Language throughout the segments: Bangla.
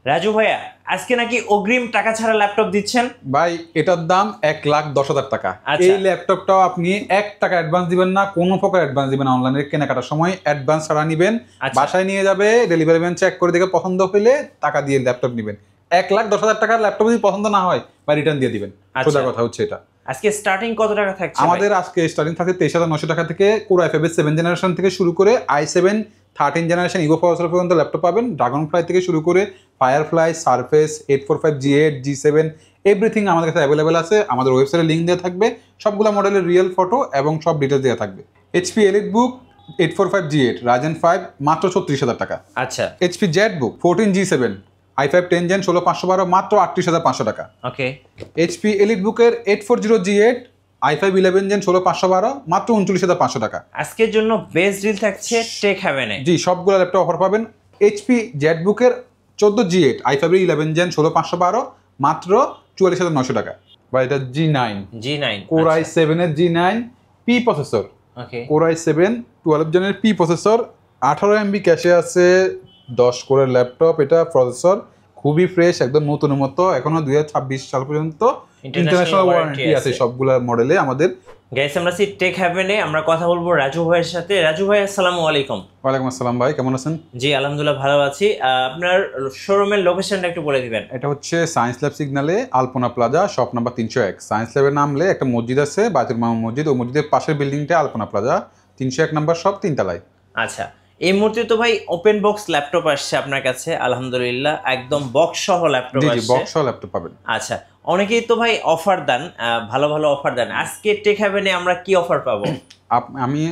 রাজু ভাইয়া আজকে নাকি অগ্রিম টাকা ছাড়া ল্যাপটপ দিচ্ছেন? ভাই এটার দাম 1,10,000 টাকা। আচ্ছা। এই ল্যাপটপটাও আপনি 1 টাকা অ্যাডভান্স দিবেন না, কোনো প্রকার অ্যাডভান্স দিবেন না। অনলাইনে কেনাকাটার সময় অ্যাডভান্স ছাড়া নিবেন, আচ্ছা। বাসায় নিয়ে যাবে, ডেলিভারি ম্যান চেক করে দেখে পছন্দ হইলে টাকা দিয়ে ল্যাপটপ নিবেন। 1,10,000 টাকার ল্যাপটপ যদি পছন্দ না হয় বা রিটার্ন দিয়ে দিবেন। সোজা কথা হচ্ছে এটা। আজকে স্টার্টিং কত টাকা থাকছে? আমাদের আজকে স্টার্টিং থাকে 23,900 টাকা থেকে। Core i5 এর 7 জেনারেশন থেকে শুরু করে i7 13 জেনারেশন ইভো প্রসেসর পর্যন্ত ল্যাপটপ পাবেন। ড্রাগন ফ্লাই থেকে শুরু করে firefly, surface, 845 G8, G7 everything আমাদের কাছে অ্যাভেলেবেল আছে। আমাদের ওয়েবসাইটে লিঙ্ক দেওয়া থাকবে, সবগুলো মডেলের রিয়েল ফটো এবং সব ডিটেলস দেওয়া থাকবে। HP EliteBook 845 G8 Ryzen 5 মাত্র 36,000 টাকা। আচ্ছা। HP ZBook 14 G7 i5 10 Gen 16512 মাত্র 38,500 টাকা। ওকে। HP EliteBook এর 840 G8 i5 11 Gen 16512 মাত্র 39,500 টাকা। আজকের জন্য বেস্ট ডিল থাকছে টেক হ্যাভেনে। জি, সবগুলো ল্যাপটপ অফার পাবেন। HP ZBook এর 14 G8 i5 11 Gen 16512 মাত্র 44,900 টাকা। বা এটা G9 Core i7 এর G9 P processor. Okay. Core i7 12 জেনের P প্রসেসর, 18 MB ক্যাশে আছে, 10 কোরের ল্যাপটপ। এটা প্রসেসর খুবই ফ্রেশ, একদম নতুনের মতো। এখনো 2026 সাল পর্যন্ত ইন্টারন্যাশনাল ওয়ারেন্টি আছে সবগুলা মডেলে আমাদের। গাইস, আমরা আছি টেক হ্যাভেনে। আমরা কথা বলবো রাজু ভাইয়ের সাথে। রাজু ভাই, আসসালামু আলাইকুম। ওয়ালাইকুম আসসালাম ভাই, কেমন আছেন? জি আলহামদুলিল্লাহ ভালো আছি। আপনার শোরুমের লোকেশনটা একটু বলে দিবেন। এটা হচ্ছে সায়েন্স ল্যাব সিগন্যালে আলপনা প্লাজা, শপ নাম্বার 301। সায়েন্স ল্যাবের নামলে একটা মসজিদ আছে, বায়তুল মামুন মসজিদ। ওই মসজিদের পাশের বিল্ডিংটা আলপনা প্লাজা, 301 নাম্বার শপ, 3 তলায়। আচ্ছা, এই মুহূর্তে তো ভাই ওপেন বক্স ল্যাপটপ আসছে আপনার কাছে, আলহামদুলিল্লাহ একদম বক্স সহ ল্যাপটপ আসছে। জি, বক্স সহ ল্যাপটপ পাবেন। আচ্ছা, অনেকেই তো ভাই অফার দেন, ভালো ভালো অফার দেন। আজকে টেক হ্যাভেনে আমরা কি অফার পাবো? আমি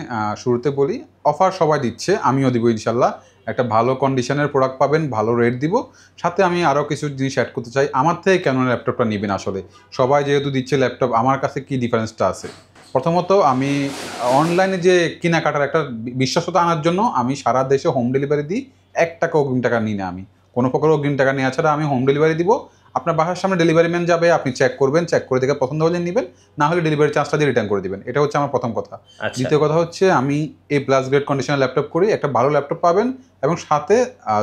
শুরুতে বলি, অফার সবাই দিচ্ছে, আমিও দিব ইনশাল্লাহ। একটা ভালো কন্ডিশনের প্রোডাক্ট পাবেন, ভালো রেট দিব। সাথে আমি আরও কিছু জিনিস অ্যাড করতে চাই। আমার থেকে কেন ল্যাপটপটা নেবেন? আসলে সবাই যেহেতু দিচ্ছে ল্যাপটপ, আমার কাছে কি ডিফারেন্সটা আছে? প্রথমত, আমি অনলাইনে যে কেনাকাটার একটা বিশ্বস্ততা আনার জন্য আমি সারা দেশে হোম ডেলিভারি দিই। 1 টাকা অগ্রিম টাকা নিই না আমি, কোনো প্রকার অগ্রিম টাকা নেওয়া ছাড়া আমি হোম ডেলিভারি দিব। আপনার বাসার সামনে ডেলিভারি ম্যান যাবে, আপনি চেক করবেন, চেক করে দেখে পছন্দ হলে নেবেন, না হলে ডেলিভারি চার্জটা দিয়ে রিটার্ন করে দিবেন। এটা হচ্ছে আমার প্রথম কথা। দ্বিতীয় কথা হচ্ছে, আমি A+ গ্রেড কন্ডিশনের ল্যাপটপ করি। একটা ভালো ল্যাপটপ পাবেন এবং সাথে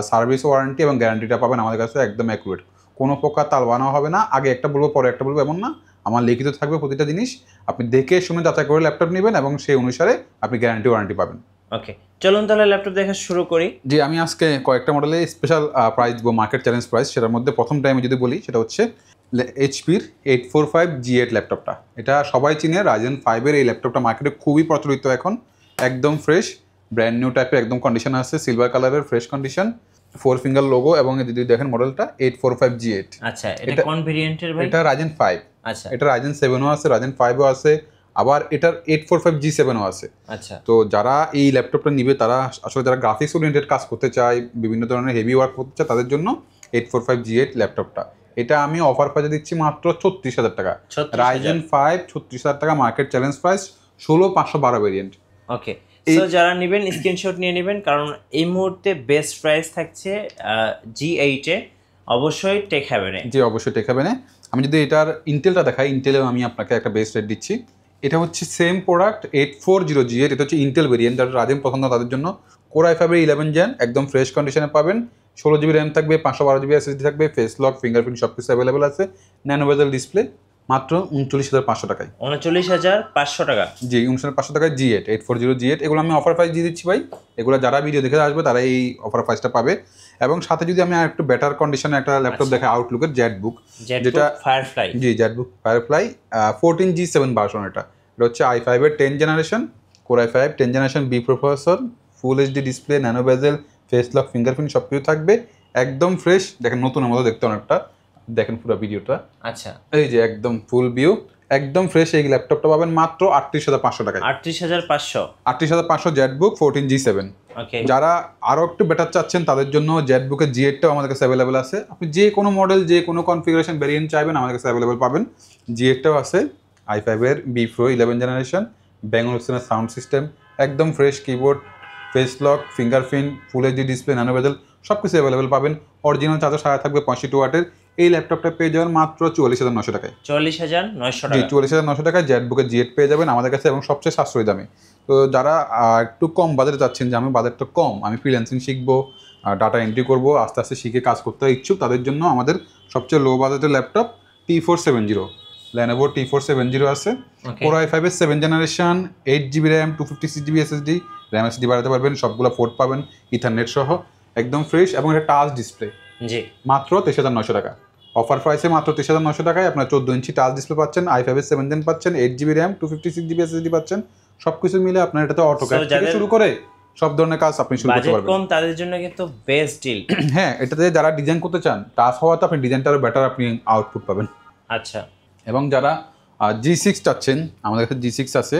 সার্ভিস ওয়ারেন্টি এবং গ্যারান্টিটা পাবেন আমাদের কাছে একদম অ্যাকুরেট। কোনো প্রকার তাল বানানো হবে না, আগে একটা বলবো পরে একটা বলবো এমন না। আমার লিখিত থাকবে প্রতিটা জিনিস, আপনি দেখে শুনে যাচাই করে ল্যাপটপ নেবেন এবং সেই অনুসারে আপনি গ্যারান্টি ওয়ারেন্টি পাবেন। ওকে, চলুন তাহলে ল্যাপটপ দেখা শুরু করি। জি, আমি আজকে কয়েকটা মডেলে স্পেশাল প্রাইস দিব, মার্কেট চ্যালেঞ্জ প্রাইস। সেটার মধ্যে প্রথম টাইমে যদি বলি, সেটা হচ্ছে HPর 845 G8 ল্যাপটপটা। এটা সবাই চিনে, Ryzen 5 এই ল্যাপটপটা মার্কেটে খুবই প্রচলিত এখন। একদম ফ্রেশ, ব্র্যান্ড নিউ টাইপের একদম কন্ডিশন আছে, সিলভার কালারের ফ্রেশ কন্ডিশন, 4 ফিঙ্গার লোগো। এবং যদি দেখেন মডেলটা 845 G8। আচ্ছা, এটা কোন ভেরিয়েন্টের ভাই? এটা Ryzen 5। আচ্ছা, এটা Ryzen 7ও আছে, Ryzen 5ও আছে, আবার এটার 845 G7ও আছে। আচ্ছা, তো যারা এই ল্যাপটপটা নিবে, তারা আসলে যারা গ্রাফিক্স ওরিয়েন্টেড কাজ করতে চায়, বিভিন্ন ধরনের হেভি ওয়ার্ক করতে চায়, তাদের জন্য 845 G8 ল্যাপটপটা। এটা আমি অফার প্রাইসে দিচ্ছি মাত্র 36,000 টাকা। Ryzen 5 36,000 টাকা, মার্কেট চ্যালেঞ্জ প্রাইস, 16,512 ভেরিয়েন্ট। ওকে, সো যারা নেবেন স্ক্রিনশট নিয়ে নেবেন, কারণ এই মুহূর্তে বেস্ট প্রাইস থাকছে G8 এ। অবশ্যই টেক হ্যাভেনে। জি, অবশ্যই টেক হ্যাভেনে। আমি যদি এটার ইন্টেলটা দেখাই, ইন্টেলেও আমি আপনাকে একটা বেস্ট রেট দিচ্ছি। এটা হচ্ছে সেম প্রোডাক্ট 840 G8। এটা হচ্ছে ইন্টেল ভেরিয়েন্ট, যারা Ryzen পছন্দ তাদের জন্য। Core i5 11 Gen একদম ফ্রেশ কন্ডিশনে পাবেন। 16 GB র্যাম থাকবে, 512 GB SSD থাকবে, ফেস লক, ফিঙ্গারপ্রিন্ট সব কিছু অ্যাভেলেবেল আছে। ন্যানো বেজেল ডিসপ্লে, মাত্র 39,500 টাকায়। 39,500 টাকা? জি, 39,500 টাকায় G8 840 G8। এগুলো আমি অফার প্রাইস দিয়ে দিচ্ছি ভাই। এগুলো যারা ভিডিও দেখে আসবে তারা এই অফার প্রাইসটা পাবে। এবং সাথে যদি আমি আর একটু বেটার কন্ডিশনে একটা ল্যাপটপ দেখাই, আউটলুকের ZBook, যেটা ফায়ারফ্লাই। জি, ZBook ফায়ারফ্লাই 14 G7 ভার্সন। এটা হচ্ছে i5 এর 10 generation, Core i5 10 generation B processor, full HD display, nano bezel, face lock, fingerprint সব কিছু থাকবে। একদম ফ্রেশ, দেখেন নতুনের মতো দেখতে অনেকটা। দেখেন পুরো ভিডিওটা। আচ্ছা, এই যে একদম ফুল ভিউ, একদম ফ্রেশ। এই ল্যাপটপটা পাবেন মাত্র 38,500 টাকায়। 38,500? 38,500 ZBook 14 G7। ওকে, যারা আরও একটু বেটার চাচ্ছেন তাদের জন্য ZBook-এর G8টাও আমাদের কাছে অ্যাভেলেবেল আছে। আপনি যে কোনো মডেল, যে কোনো কনফিগারেশন ভেরিয়েন্ট চাইবেন, আমাদের কাছে অ্যাভেলেবেল পাবেন। G8টাও আছে, i5 এর B Pro 11 generation, Bangalore sound system, একদম fresh keyboard, face lock, fingerprint, full HD display, nano bezel সব কিছু অ্যাভেলেবেল পাবেন। অরিজিনাল চার্জার সাথে থাকবে 65 ওয়াটের। এই ল্যাপটপটা পেয়ে যাবেন মাত্র 44,900 টাকায়। 44,900 টাকা? জি, 44,900 টাকায় ZBook-এর G8 পেয়ে যাবেন আমাদের কাছে, এবং সবচেয়ে সাশ্রয়ী দামে। তো যারা একটু কম বাজেটে চাচ্ছেন, যে আমি বাজেটটা কম, আমি ফ্রিল্যান্সিং শিখবো, ডাটা এন্ট্রি করবো, আস্তে আস্তে শিখে কাজ করতে ইচ্ছুক, তাদের জন্য আমাদের সবচেয়ে লো বাজেটের ল্যাপটপ T470, Lenovo T470 আছে। Core i5-এর 7th generation, 8GB RAM, 256GB SSD, RAM SSD বাড়াতে পারবেন, সবগুলো পোর্ট পাবেন ইথারনেট সহ, একদম ফ্রেশ, এবং এটা টাচ ডিসপ্লে। জি, মাত্র 23,900 টাকা। অফার প্রাইসে মাত্র 23,900 টাকায় আপনার 14 ইঞ্চি টাচ ডিসপ্লে পাচ্ছেন, i5-এর 7th জেন পাচ্ছেন, 8GB র্যাম, 256GB SSD পাচ্ছেন। সব কিছু মিলে আপনার এটাতে অটোক্যাড থেকে শুরু করে সব ধরনের কাজ আপনি শুরু করতে বাজেট পারবেন। কম তাদের জন্য কিন্তু বেস্ট ডিল। হ্যাঁ, এটাতে যারা ডিজাইন করতে চান, টাচ হওয়াতে আপনি ডিজাইনটা আরও বেটার আপনি আউটপুট পাবেন। আচ্ছা, এবং যারা G6 চাচ্ছেন, আমাদের কাছে G6 আছে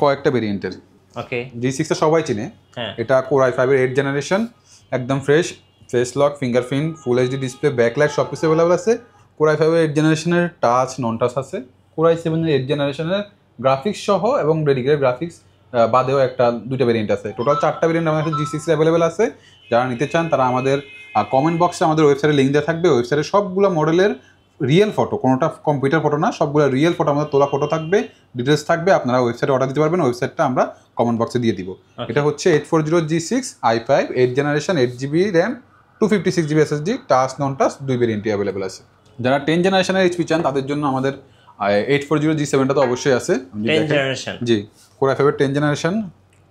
কয়েকটা ভেরিয়েন্টের। ওকে, G6টা সবাই চিনে। হ্যাঁ, এটা Core i5-এর 8th জেনারেশন, একদম fresh, face lock, fingerprint, full HD display, backlight সব কিছু অ্যাভেলেবল আছে। Core i5-এর 8th জেনারেশনের টাচ, নন টাচ আছে। Core i7-এর 8th জেনারেশনের গ্রাফিক্স সহ এবং ডেডিকেটেড গ্রাফিক্স বাদেও দুইটা ভেরিয়েন্ট আছে। টোটাল 4টা ভেরিয়েন্ট আমাদের কাছে G6 অ্যাভেলেবেল আছে। যারা নিতে চান তারা আমাদের কমেন্ট বক্সে আমাদের ওয়েবসাইটে লিঙ্ক দেওয়া থাকবে। ওয়েবসাইটে সবগুলো মডেলের রিয়েল ফটো, কোনোটা কম্পিউটার ফটো না, সবগুলো রিয়েল ফটো, আমাদের তোলা ফটো থাকবে, ডিটেলস থাকবে। আপনারা ওয়েবসাইটে অর্ডার দিতে পারবেন, ওয়েবসাইটটা আমরা কমেন্ট বক্সে দিয়ে দিব। এটা হচ্ছে 840 G6 i5 8th generation, 8GB RAM, 256GB SSD, touch নন টাচ দুই ভেরিয়েন্টই অ্যাভেলেবেল আছে। যারা 10th জেনারেশনের এইচপি চান তাদের জন্য আমাদের 840 G7টা তো অবশ্যই আছে। 10th জেনারেশন, জি, Core i5-এর 10th generation,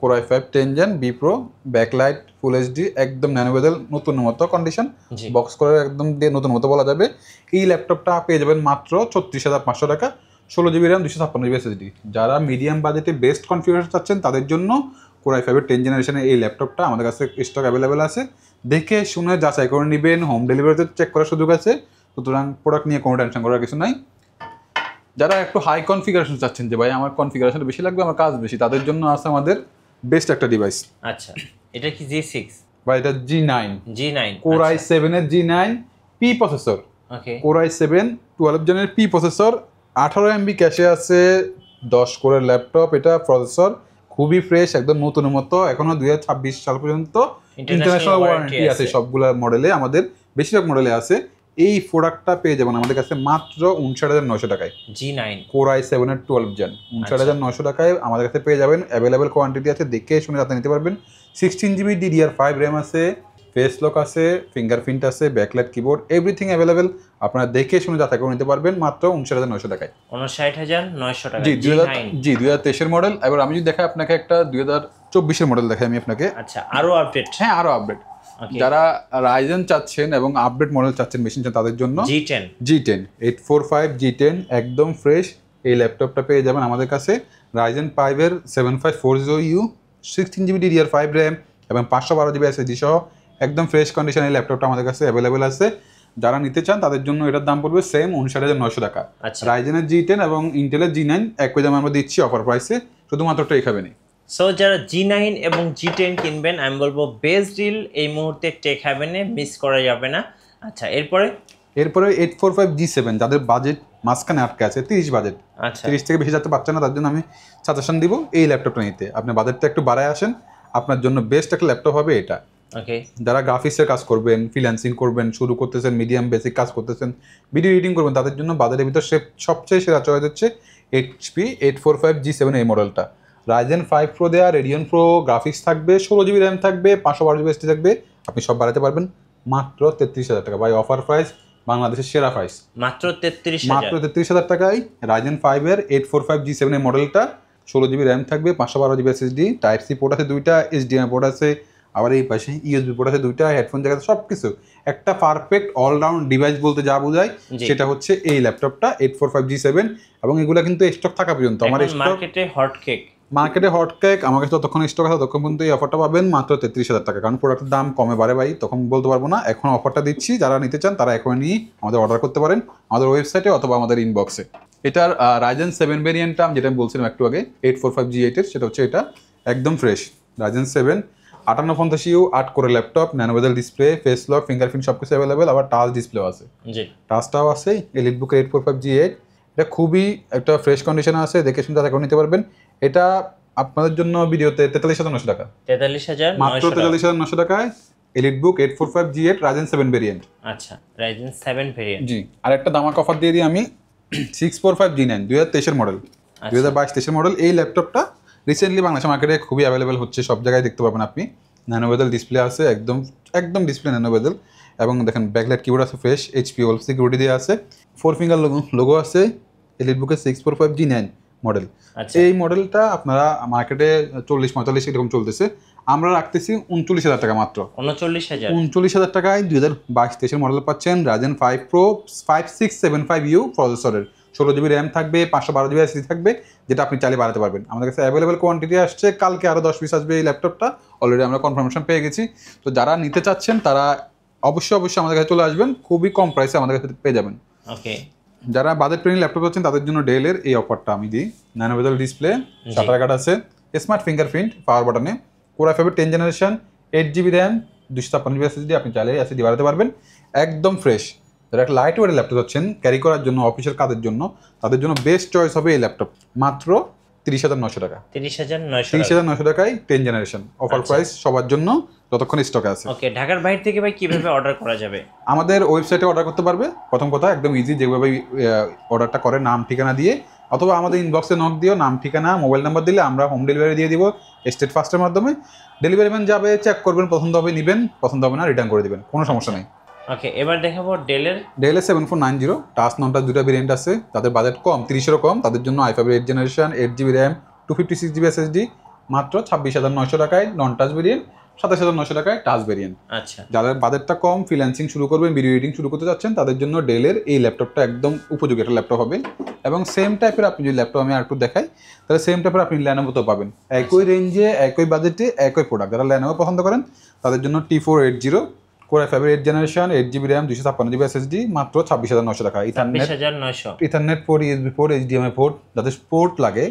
Core i5 10 Gen B Pro, backlight, full HD, একদম ন্যানো বেজেল, নতুন মতো কন্ডিশন, বক্স করে একদম দিয়ে নতুন মতো বলা যাবে। এই ল্যাপটপটা পেয়ে যাবেন মাত্র 36,500 টাকা, 16GB র্যাম, 256GB SSD। যারা মিডিয়াম বাজেটে বেস্ট কনফিগারেশন চাচ্ছেন তাদের জন্য Core i5-এর 10th জেনারেশনের এই ল্যাপটপটা আমাদের কাছে স্টক অ্যাভেলেবেল আছে। দেখে শুনে যাচাই করে নেবেন, হোম ডেলিভারিতে চেক করার সুযোগ আছে, সুতরাং প্রোডাক্ট নিয়ে কোনো টেনশন করার কিছু নাই। যারা একটু হাই কনফিগারেশন চাচ্ছেন, যে ভাই আমার কনফিগারেশনটা বেশি লাগবে, আমার কাজ বেশি, তাদের জন্য আছে আমাদের বেস্ট একটা ডিভাইস। আচ্ছা, এটা কি G6 বা এটা G9, Core i7-এর G9 P processor, okay, Core i7 12 জেনের P প্রসেসর, 18 MB ক্যাশে আছে, 10 কোরের ল্যাপটপ। এটা প্রসেসর খুবই ফ্রেশ, একদম নতুন মতো, এখনো 2026 সাল পর্যন্ত ইন্টারন্যাশনাল ওয়ারেন্টি আছে সবগুলো মডেলে, আমাদের বেশিরভাগ মডেলে আছে। এই প্রোডাক্টটা পেয়ে যাবেন আমাদের কাছে মাত্র 59,900 টাকায়। G9 Core i7-এর 12 জেন 59,900 টাকায় আমাদের কাছে পেয়ে যাবেন। অ্যাভেলেবেল কোয়ান্টিটি আছে, দেখে শুনে রাতে নিতে পারবেন। 16GB DDR5 র্যাম আছে, ফেস লক আছে, ফিঙ্গারপ্রিন্ট আছে, ব্যাকলাইট কিবোর্ড, এভরিথিং অ্যাভেলেবেল। আপনারা দেখে শুনে যাচাই করে নিতে পারবেন মাত্র 59,900 টাকায়। 59,900 টাকা। জি, 2023-এর মডেল। এবার আমি যদি দেখাই আপনাকে একটা 2024-এর মডেল দেখাই আমি আপনাকে। আচ্ছা, আরো আপডেট। হ্যাঁ, আরো আপডেট। যারা রাইজেন চাচ্ছেন এবং আপডেট মডেল চাচ্ছেন মেশিন চান তাদের জন্য G10 845 G10 একদম ফ্রেশ এই ল্যাপটপটা পেয়ে যাবেন আমাদের কাছে। Ryzen 5-এর 7540U, 16GB DDR5 RAM এবং 512GB SSD সহ একদম ফ্রেশ কন্ডিশন এই ল্যাপটপটা আমাদের কাছে অ্যাভেলেবেল আছে। যারা নিতে চান তাদের জন্য এটার দাম পড়বে সেম 59,900 টাকা। রাইজেনের G10 এবং ইন্টেলের G9 একই দামে আমরা দিচ্ছি অফার প্রাইসে, শুধুমাত্র টেক হ্যাভেনে। সো যারা G9 এবং G10 কিনবেন, আমি বলবো বেস্ট ডিল এই মুহূর্তে টেক হ্যাভেনে, মিস করা যাবে না। আচ্ছা, এরপরে 845 G7 যাদের বাজেট মাঝখানে আটকে আছে, 30 বাজেট, 30 থেকে বেশি যাতে পাচ্ছেন না, তার জন্য আমি সাজেশন দিব এই ল্যাপটপটা নিতে। আপনি বাজেটটা একটু বাড়ায় আসেন, আপনার জন্য বেস্ট একটা ল্যাপটপ হবে এটা। ওকে, যারা গ্রাফিক্সের কাজ করবেন, ফ্রিল্যান্সিং করবেন, শুরু করতেছেন, মিডিয়াম বেসিক কাজ করতেছেন, ভিডিও এডিটিং করবেন, তাদের জন্য বাজারের ভিতর সবচেয়ে সেরা চয়েস হচ্ছে HP 845 G7 এই মডেলটা। রাইজেন 5 প্রো দেওয়া, রেডিয়ন প্রো গ্রাফিক্স থাকবে, 16GB র্যাম থাকবে, 512GB SSD থাকবে, আপনি সব বাড়াতে পারবেন মাত্র 33,000 টাকা। ভাই অফার প্রাইস, বাংলাদেশের সেরা প্রাইস, মাত্র 33,000 টাকায় রাইজেন 5-এর 845 G7 এর মডেলটা। 16GB র্যাম থাকবে, 512GB SSD, type C port আছে দুইটা, HDMI পোর্ট আছে, আবার এই পাশে USB পোর্ট আছে দুইটা, হেডফোন জায়গা, সব কিছু একটা পারফেক্ট অলরাউন্ড ডিভাইস বলতে যা বোঝায় সেটা হচ্ছে এই ল্যাপটপটা 845 G7। এবং এগুলো কিন্তু স্টক থাকা পর্যন্ত, আমার মার্কেটে হট কেক আমার কাছে ততক্ষণ স্টক আছে, ততক্ষণ পর্যন্ত এই অফারটা পাবেন মাত্র 33,000 টাকা। কারণ প্রোডাক্টের দাম কমে বাড়ে ভাই, তখন বলতে পারবো না। এখন অফারটা দিচ্ছি, যারা নিতে চান তারা এখন নিয়ে আমাদের অর্ডার করতে পারেন আমাদের ওয়েবসাইটে অথবা আমাদের ইনবক্সে। এটার রাইজেন 7 ভেরিয়েন্টটা যেটা আমি বলছিলাম একটু আগে 845 G8-এর, সেটা হচ্ছে এটা একদম fresh Ryzen 7 5850U 8 core laptop, nano bezel display, face lock, fingerprint সব কিছু অ্যাভেলেবেল, আবার টাচ ডিসপ্লেও আছে। টাচটাও আছে এলিটবুকের 845 G8। এটা খুবই একটা ফ্রেশ কন্ডিশনে আছে, দেখে শুনতে এখন নিতে পারবেন। এটা আপনাদের জন্য ভিডিওতে 43,900 টাকা, মাত্র 43,900 টাকায় এলিটবুক 845 G8 রাইজেন 7 ভেরিয়েন্ট। আচ্ছা, রাইজেন 7 ভেরিয়েন্ট। জি, আর একটা দামাক অফার দিয়ে দিই আমি 645 G9 2023-এর মডেল, 2022-23-এর মডেল। এই ল্যাপটপটা রিসেন্টলি বাংলাদেশ মার্কেটে খুবই অ্যাভেলেবেল হচ্ছে, সব জায়গায় দেখতে পাবেন আপনি। ন্যানো বেজেল ডিসপ্লে আছে, একদম একদম ডিসপ্লে ন্যানো বেজেল। এবং দেখেন ব্যাকলাইট কিবোর্ড আছে ফ্রেশ, এইচপি ওল সিকিউরিটি দেওয়া আছে, 4 ফিঙ্গার লোগো আছে, এলিটবুকের 645G9 মডেল। আচ্ছা এই মডেলটা আপনারা মার্কেটে 40-45 এরকম চলতেছে, আমরা রাখতেছি 39,000 টাকা মাত্র। 39,000 39,000 টাকায় 2022-23 মডেল পাচ্ছেন রাজেন 5 প্রো 5675U প্রসেসরের, 16GB র্যাম থাকবে, 512GB SSD থাকবে, যেটা আপনি চাইলে বাড়াতে পারবেন। আমাদের কাছে অ্যাভেলেবেল কোয়ান্টিটি আসছে, কালকে আরও 10 পিস আসবে এই ল্যাপটপটা, অলরেডি আমরা কনফার্মেশন পেয়ে গেছি। তো যারা নিতে চাচ্ছেন তারা অবশ্যই আমাদের কাছে চলে আসবেন, খুবই কম প্রাইসে আমাদের কাছে পেয়ে যাবেন। ওকে যারা বাজেট ফ্রেন্ডলি ল্যাপটপ আছেন তাদের জন্য ডেলের এই অফারটা আমি দিই। ন্যানো বেজেল ডিসপ্লে, শাটার কাট আছে, স্মার্ট ফিঙ্গারপ্রিন্ট পাওয়ার বাটনে, core i5 10 generation, 8GB RAM, 256GB SSD, আপনি চাইলে SSD বাড়াতে পারবেন, একদম ফ্রেশ। যারা একটা লাইট ওয়েটের ল্যাপটপ আছেন ক্যারি করার জন্য, অফিসের কাজের জন্য, তাদের জন্য বেস্ট চয়েস হবে এই ল্যাপটপ, মাত্র 30,900 টাকা। 30,900 টাকায় 10 জেনারেশন অফার প্রাইস সবার জন্য যতক্ষণ স্টকে আছে। ওকে, ঢাকার বাইরে থেকে ভাই কিভাবে অর্ডার করা যাবে? আমাদের ওয়েবসাইটে অর্ডার করতে পারবে, প্রথম কথা একদম ইজি, যেভাবে অর্ডারটা করে নাম ঠিকানা দিয়ে, অথবা আমাদের ইনবক্সে নক দিও, নাম ঠিকানা মোবাইল নাম্বার দিলে আমরা হোম ডেলিভারি দিয়ে দিব স্টেট ফাস্টের মাধ্যমে। ডেলিভারি ম্যান যাবে, চেক করবেন, পছন্দ হবে নেবেন, পছন্দ হবে না রিটার্ন করে দিবেন, কোনো সমস্যা নেই। ওকে, এবার দেখাবো ডেলের 7490 টাচ ননটা, দুটা ভেরিয়েন্ট আছে। তাদের বাজেট কম, 30-এরও কম, তাদের জন্য i5 8 generation, 8GB RAM, 256GB SSD, মাত্র 26,900 টাকায় নন টাচ ভেরিয়েন্ট, 27,900 টাকায় টাচ ভেরিয়েন্ট। আচ্ছা যাদের বাজেটটা কম, ফ্রিল্যান্সিং শুরু করবেন, ভিডিও এডিটিং শুরু করতে যাচ্ছেন, তাদের জন্য ডেলের এই ল্যাপটপটা একদম উপযোগী একটা ল্যাপটপ হবে। এবং সেম টাইপের আপনি যদি ল্যাপটপ আমি আরেকটু দেখাই, তাহলে সেম টাইপের আপনি ল্যানোভোতেও পাবেন, একই রেঞ্জে, একই বাজেটে, একই প্রোডাক্ট। যারা ল্যানোভো পছন্দ করেন তাদের জন্য T480 core i5 8 generation, 8GB RAM, 256GB SSD, মাত্র 26,900 টাকা। 26,900 ethernet port, USB port, HDMI port, যাদের পোর্ট লাগে,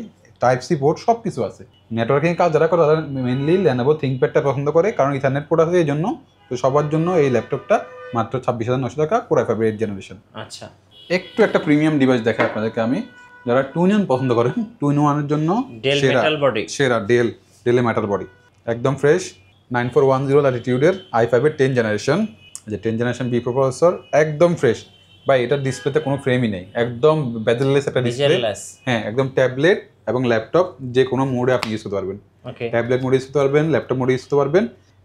টাইপ সি পোর্ট, সব কিছু আছে। নেটওয়ার্কিং কাজ যারা করে তারা মেনলি ল্যানোভো থিংকপ্যাডটা পছন্দ করে, কারণ ইথারনেট পোর্ট আছে এই জন্য। তো সবার জন্য এই ল্যাপটপটা মাত্র 26,900 টাকা, কোর i5 8 জেনারেশন। আচ্ছা, একটু একটা প্রিমিয়াম ডিভাইস দেখাই আপনাদেরকে আমি, যারা 2-in-1 পছন্দ করেন, 2-in-1 এর জন্য ডেল মেটাল বডি, সেরা ডেলে মেটাল বডি, একদম ফ্রেশ, 9410 ল্যাটিটিউডের i5 এর 10 জেনারেশন, যে 10 জেনারেশন বি প্রসেসর, একদম ফ্রেশ ভাই। এটার ডিসপ্লেতে কোনো ফ্রেমই নেই, একদম বেজেললেস একটা ডিসপ্লে। হ্যাঁ, একদম ট্যাবলেট এবং ল্যাপটপ যে কোনো মোডে আপনি ইউজ করতে পারবেন। ওকে, ট্যাবলেট মোডে ইউজ করতে পারবেন, ল্যাপটপ মোডে ইউজ করতে পারবেন,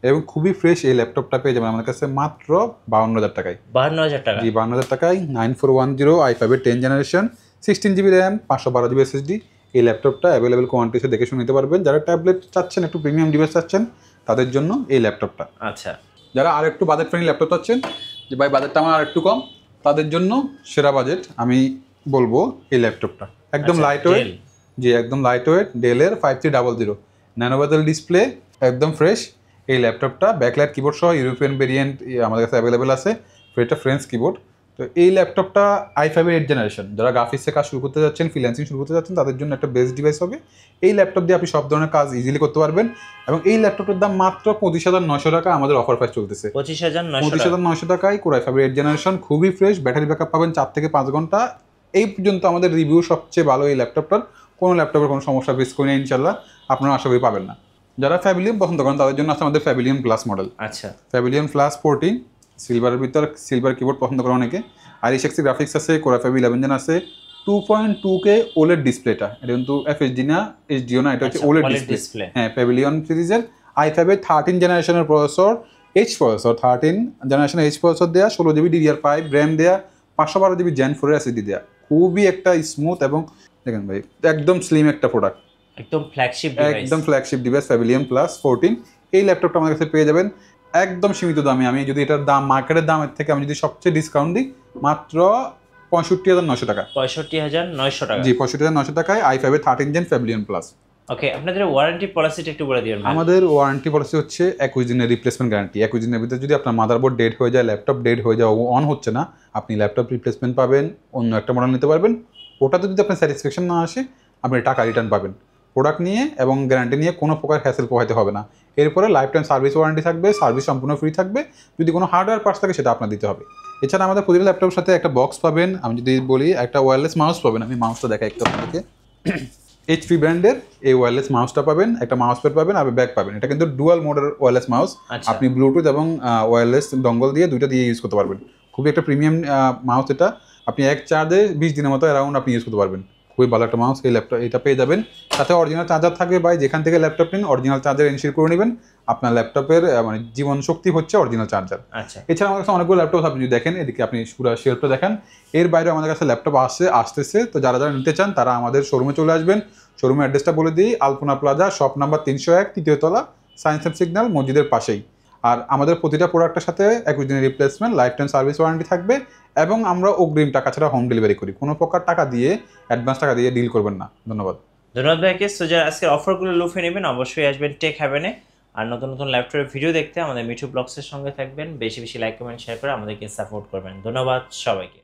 এবং খুবই ফ্রেশ এই ল্যাপটপটা পেয়ে যাবেন আমাদের কাছে মাত্র 52,000 টাকায়। 52,000 টাকা? জি, 52,000 টাকায় 9410 i5 এর 10 generation, 16GB RAM, 512GB SSD। এই ল্যাপটপটা অ্যাভেলেবেল কোয়ান্টিটিতে দেখে শুনে নিতে পারবেন। যারা ট্যাবলেট চাচ্ছেন, একটু প্রিমিয়াম ডিভাইস চাচ্ছেন, তাদের জন্য এই ল্যাপটপটা। আচ্ছা, যারা আর একটু বাজেট ফ্রেন্ডলি ল্যাপটপ চাচ্ছেন, যে ভাই বাজেটটা আমার আর একটু কম, তাদের জন্য সেরা বাজেট আমি বলবো এই ল্যাপটপটা, একদম লাইট ওয়েট। জি, একদম লাইট ওয়েট, ডেলের 5300 ন্যানো বেজেল ডিসপ্লে, একদম ফ্রেশ। এই ল্যাপটপটা ব্যাকলাইট কিবোর্ড সহ ইউরোপিয়ান ভেরিয়েন্ট আমাদের কাছে অ্যাভেলেবেল আছে, এটা ফ্রেঞ্চ কিবোর্ড। তো এই ল্যাপটপটা i5 এর 8 জেনারেশন, যারা গ্রাফিক্সে কাজ শুরু করতে যাচ্ছেন, ফ্রিল্যান্সিং শুরু করতে যাচ্ছেন, তাদের জন্য একটা বেস্ট ডিভাইস হবে। এই ল্যাপটপ দিয়ে আপনি সব ধরনের কাজ ইজিলি করতে পারবেন। এবং এই ল্যাপটপের দাম মাত্র 25,900 টাকা, আমাদের অফার প্রাইস চলতেছে 25,900 টাকায়। কোর i5 8 জেনারেশন, খুবই ফ্রেশ, ব্যাটারি ব্যাকআপ পাবেন 4 থেকে 5 ঘন্টা। এই পর্যন্ত আমাদের রিভিউ সবচেয়ে ভালো এই ল্যাপটপটার, কোনো ল্যাপটপের কোনো সমস্যা ফেস করি না ইনশাল্লাহ, আপনারা আশা করি পাবেন না। যারা ফ্যাবিলিয়ন পছন্দ করেন তাদের জন্য আছে আমাদের ফ্যাবিলিয়ন প্লাস মডেল। আচ্ছা, ফ্যাবিলিয়ন প্লাস 14 সিলভারের ভিতর, সিলভার কিবোর্ড পছন্দ করে অনেকে, আইরিশ এক্সি গ্রাফিক্স আছে, কোর i5 11 জেন আছে, 2.2K OLED ডিসপ্লেটা, এটা কিন্তু FHD না, HDও না, এটা হচ্ছে OLED ডিসপ্লে। হ্যাঁ, প্যাভিলিয়ন সিরিজের i5 এর 13 জেনারেশনের processor, H processor, 13 generation H processor দেয়া, 16GB DDR5 র্যাম দেয়া, 512GB Gen 4 SSD দেয়া, খুবই একটা স্মুথ এবং দেখেন ভাই একদম স্লিম একটা প্রোডাক্ট, একদম ফ্ল্যাগশিপ ডিভাইস প্যাভিলিয়ন প্লাস 14। এই ল্যাপটপটা আমাদের কাছে পেয়ে যাবেন একদম সীমিত দামে। আমি যদি এটার দাম মার্কেটের দামের থেকে আমি যদি সবচেয়ে ডিসকাউন্ট দিই, মাত্র 65,900 টাকা। 65,900 টাকা? জি, 65,900 টাকায় i5 এর 13 জেন প্যাভিলিয়ন প্লাস। ওকে, আপনাদের ওয়ারেন্টি পলিসিটা একটু বলে দিবেন। আমাদের ওয়ারেন্টি পলিসি হচ্ছে 21 দিনের রিপ্লেসমেন্ট গ্যারান্টি। 21 দিনের ভিতরে যদি আপনার মাদারবোর্ড ডেড হয়ে যায়, ল্যাপটপ ডেড হয়ে যায়, অন হচ্ছে না, আপনি ল্যাপটপ রিপ্লেসমেন্ট পাবেন, অন্য একটা মডেল নিতে পারবেন। ওটাতে যদি আপনার স্যাটিসফ্যাকশন না আসে, আপনি টাকা রিটার্ন পাবেন। প্রোডাক্ট নিয়ে এবং গ্যারান্টি নিয়ে কোনো প্রকার হ্যাসেল পোহাইতে হবে না। এরপরে লাইফ টাইম সার্ভিস ওয়ারেন্টি থাকবে, সার্ভিস সম্পূর্ণ ফ্রি থাকবে। যদি কোনো হার্ডওয়্যার পার্টস থাকে সেটা আপনার দিতে হবে। এছাড়া আমাদের প্রতিটা ল্যাপটপের সাথে একটা বক্স পাবেন, আমি যদি বলি একটা ওয়্যারলেস মাউস পাবেন। আমি মাউসটা দেখাই একটু আপনাদেরকে। HP ব্র্যান্ডের এই ওয়্যারলেস মাউসটা পাবেন, একটা মাউস প্যাড পাবেন আর ব্যাগ পাবেন। এটা কিন্তু ডুয়াল মোডের ওয়্যারলেস মাউস, আপনি ব্লুটুথ এবং ওয়্যারলেস ডঙ্গল দিয়ে দুইটা দিয়ে ইউজ করতে পারবেন। খুবই একটা প্রিমিয়াম মাউস এটা, আপনি এক চার্জে 20 দিনের মতো অ্যারাউন্ড আপনি ইউজ করতে পারবেন। খুবই ভালো একটা মাউস এই ল্যাপটপ, এটা পেয়ে যাবেন। সাথে অরিজিনাল চার্জার থাকবে, ভাই যেখান থেকে ল্যাপটপ নিন অরিজিনাল চার্জার এনশিওর করে নেবেন। আপনার ল্যাপটপের মানে জীবন শক্তি হচ্ছে অরিজিনাল চার্জার। আচ্ছা, এছাড়া আমাদের কাছে অনেকগুলো ল্যাপটপ আপনি যদি দেখেন, এদিকে আপনি পুরো শেলফটা দেখেন, এর বাইরে আমাদের কাছে ল্যাপটপ আসতেছে। তো যারা যারা নিতে চান তারা আমাদের শোরুমে চলে আসবেন। শোরুমের অ্যাড্রেসটা বলে দিই, আলপনা প্লাজা, শপ নাম্বার 301, 3য় তলা, সায়েন্স অ্যান্ড সিগন্যাল মসজিদের পাশেই। আর আমাদের প্রতিটা প্রোডাক্টের সাথে 21 দিনের replacement, life time service warranty থাকবে, এবং আমরা অগ্রিম টাকা ছাড়া হোম ডেলিভারি করি। কোনো প্রকার টাকা দিয়ে, অ্যাডভান্স টাকা দিয়ে ডিল করবেন না। ধন্যবাদ ভাইকে। সো যারা আজকের অফারগুলো লুফে নেবেন অবশ্যই আসবেন টেক হ্যাভেনে। আর নতুন নতুন ল্যাপটপের ভিডিও দেখতে আমাদের মিঠু ব্লগসের সঙ্গে থাকবেন। বেশি বেশি লাইক কমেন্ট শেয়ার করে আমাদেরকে সাপোর্ট করবেন। ধন্যবাদ সবাইকে।